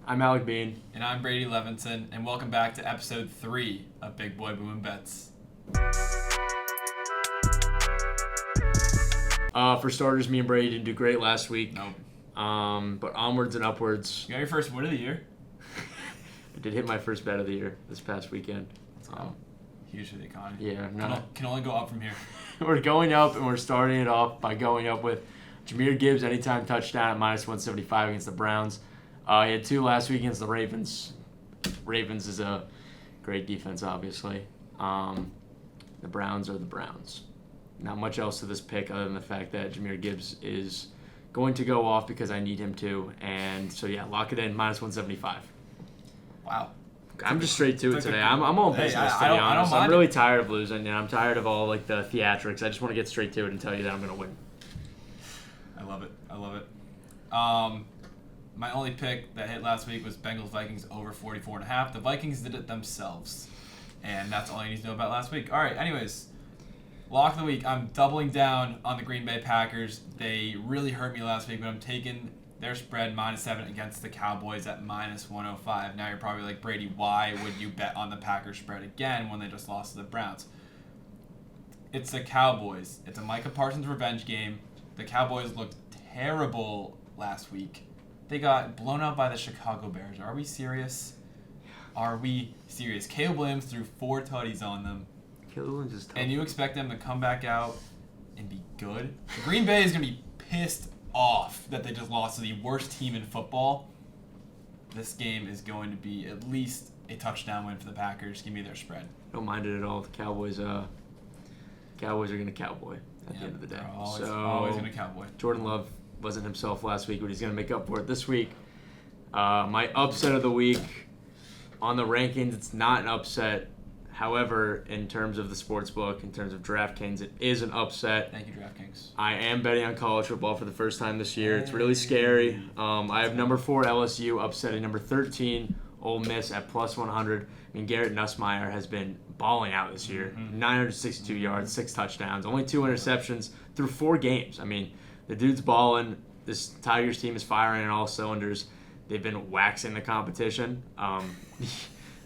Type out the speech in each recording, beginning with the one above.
I'm Alec Bean. And I'm Brady Levinson, and welcome back to episode 3 of Big Boy Boomin Bets. For starters, me and Brady didn't do great last week. Nope. But onwards and upwards. You got your first win of the year? I did hit my first bet of the year this past weekend. Huge for the economy. Yeah. Can only go up from here. We're going up, and we're starting it off by going up with Jahmyr Gibbs anytime touchdown at minus 175 against the Browns. He had 2 last week against the Ravens. Ravens is a great defense, obviously. The Browns are the Browns. Not much else to this pick other than the fact that Jahmyr Gibbs is going to go off because I need him to. And so, yeah, lock it in, minus 175. Wow. I'm just straight to it today. I'm on business, to be honest. I'm really tired of losing, and I'm tired of all the theatrics. I just want to get straight to it and tell you that I'm going to win. I love it. My only pick that hit last week was Bengals-Vikings over 44.5. The Vikings did it themselves, and that's all you need to know about last week. All right, anyways, lock of the week. I'm doubling down on the Green Bay Packers. They really hurt me last week, but I'm taking their spread -7 against the Cowboys at minus 105. Now you're probably like, Brady, why would you bet on the Packers spread again when they just lost to the Browns? It's the Cowboys. It's a Micah Parsons revenge game. The Cowboys looked terrible last week. They got blown out by the Chicago Bears. Are we serious? Caleb Williams threw 4 tutties on them. Caleb Williams is tough. And you expect them to come back out and be good? Green Bay is going to be pissed off that they just lost to the worst team in football. This game is going to be at least a touchdown win for the Packers. Give me their spread. Don't mind it at all. The Cowboys are going to cowboy at the end of the day. Always going to cowboy. Jordan Love wasn't himself last week, but he's going to make up for it this week. My upset of the week on the rankings, it's not an upset. However, in terms of the sports book, in terms of DraftKings, it is an upset. Thank you, DraftKings. I am betting on college football for the first time this year. It's really scary. I have number 4 LSU upsetting number 13 Ole Miss at plus 100. I mean, Garrett Nussmeier has been balling out this year. 962 yards, 6 touchdowns, only 2 interceptions through 4 games. I mean, the dude's balling. This Tigers team is firing on all cylinders. They've been waxing the competition.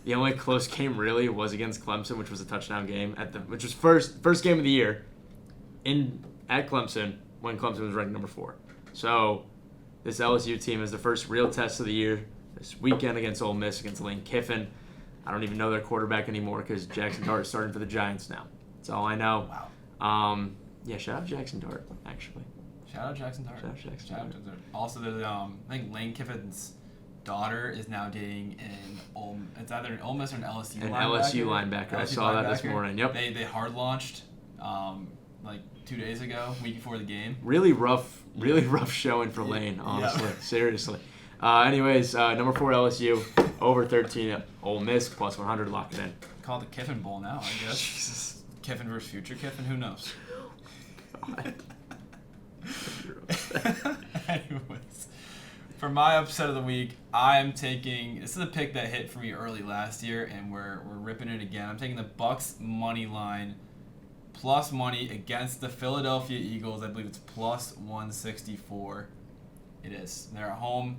The only close game really was against Clemson, which was a touchdown game which was first game of the year at Clemson when Clemson was ranked number 4. So this LSU team is the first real test of the year this weekend against Ole Miss against Lane Kiffin. I don't even know their quarterback anymore because Jackson Dart is starting for the Giants now. That's all I know. Wow. Shout out Jackson Dart actually. Shout out Jackson Dart. Also, I think Lane Kiffin's daughter is now dating it's either an Ole Miss or an LSU linebacker. LSU linebacker. I saw that this morning. Yep. They hard launched 2 days ago, week before the game. Really rough showing for Lane, honestly. Yeah. Seriously. Anyways, number 4 LSU over 13 at Ole Miss plus 100. Lock it in. Call it the Kiffin Bowl now, I guess. Jesus. Kiffin versus future Kiffin. Who knows? God. Anyways, for my upset of the week, I'm taking. This is a pick that hit for me early last year, and we're ripping it again. I'm taking the Bucs money line plus money against the Philadelphia Eagles. I believe it's plus 164. It is. They're at home,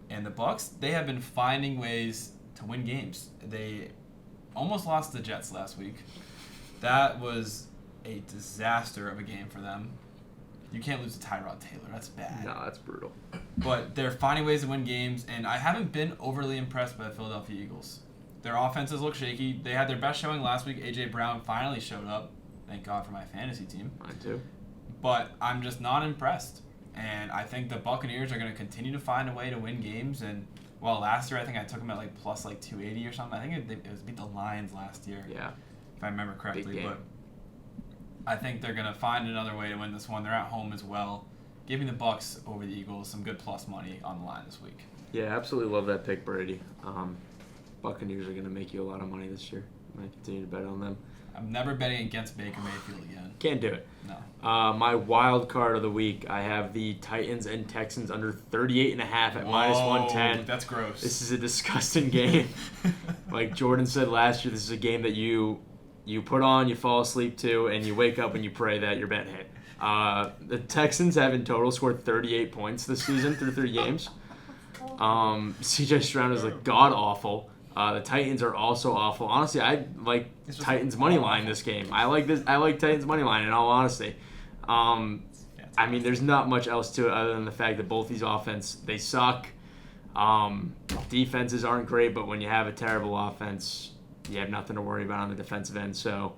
and the Bucs, they have been finding ways to win games. They almost lost the Jets last week. That was a disaster of a game for them. You can't lose to Tyrod Taylor. That's bad. No, that's brutal. But they're finding ways to win games, and I haven't been overly impressed by the Philadelphia Eagles. Their offenses look shaky. They had their best showing last week. A.J. Brown finally showed up. Thank God for my fantasy team. Mine too. But I'm just not impressed. And I think the Buccaneers are going to continue to find a way to win games. And, last year I think I took them at plus 280 or something. I think it was beat the Lions last year. Yeah. If I remember correctly. Big game. But I think they're going to find another way to win this one. They're at home as well. Give me the Bucs over the Eagles. Some good plus money on the line this week. Yeah, absolutely love that pick, Brady. Buccaneers are going to make you a lot of money this year. I'm going to continue to bet on them. I'm never betting against Baker Mayfield again. Can't do it. No. My wild card of the week, I have the Titans and Texans under 38.5 at minus 110. That's gross. This is a disgusting game. Like Jordan said last year, this is a game that you put on, you fall asleep to, and you wake up and you pray that your bet hit. The Texans have in total scored 38 points this season through 3 games. CJ Stroud is like god awful. The Titans are also awful. Honestly, I like Titans money line this game. I like Titans money line in all honesty. I mean, there's not much else to it other than the fact that both these they suck. Defenses aren't great, but when you have a terrible offense, you have nothing to worry about on the defensive end. So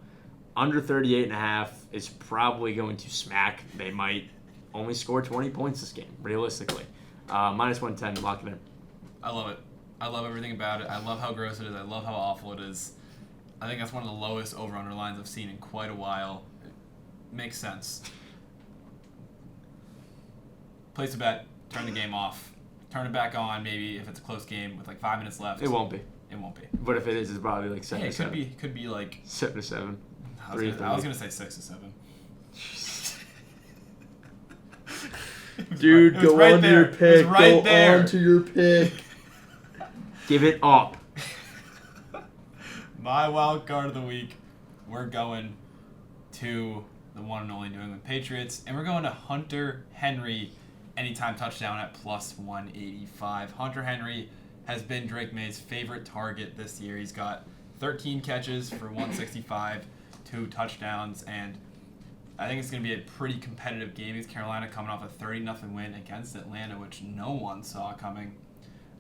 under 38.5 is probably going to smack. They might only score 20 points this game, realistically. Minus 110, lock it in. I love it. I love everything about it. I love how gross it is. I love how awful it is. I think that's one of the lowest over-under lines I've seen in quite a while. It makes sense. Place a bet, turn the game off, turn it back on maybe if it's a close game with like 5 minutes left. It won't be. It won't be. But if it is, it's probably like 7 to 7. It could be like 7 to 7. I was gonna say 6 to 7. Dude, go right on to there. your pick. Right go there. on to your pick. Give it up. My wild card of the week, we're going to the one and only New England Patriots, and we're going to Hunter Henry anytime touchdown at plus 185. Hunter Henry has been Drake May's favorite target this year. He's got 13 catches for 165, 2 touchdowns, and I think it's going to be a pretty competitive game. It's Carolina coming off a 30-0 win against Atlanta, which no one saw coming.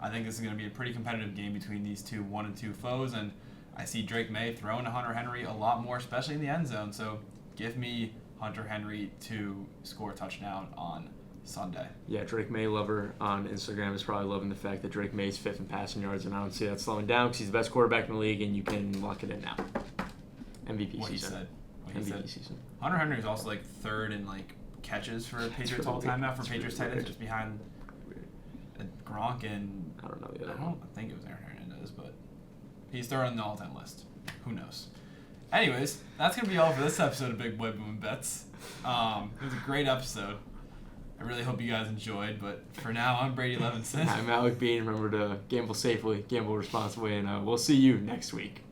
I think this is going to be a pretty competitive game between these 2 1-2 foes, and I see Drake May throwing to Hunter Henry a lot more, especially in the end zone. So give me Hunter Henry to score a touchdown on Sunday. Yeah, Drake May lover on Instagram is probably loving the fact that Drake May's 5th in passing yards, and I don't see that slowing down because he's the best quarterback in the league, and you can lock it in now. MVP What season. he said. season. Hunter Henry is also like 3rd in like catches for Patriots all time now for Patriots tight ends, just behind Gronk and I don't know the I other one. don't think it was Aaron Hernandez, but he's 3rd on the all-time list. Who knows? Anyways, that's gonna be all for this episode of Big Boy Boomin Bets. It was a great episode. I really hope you guys enjoyed, but for now, I'm Brady Levinson. I'm Alec Bean. Remember to gamble safely, gamble responsibly, and we'll see you next week.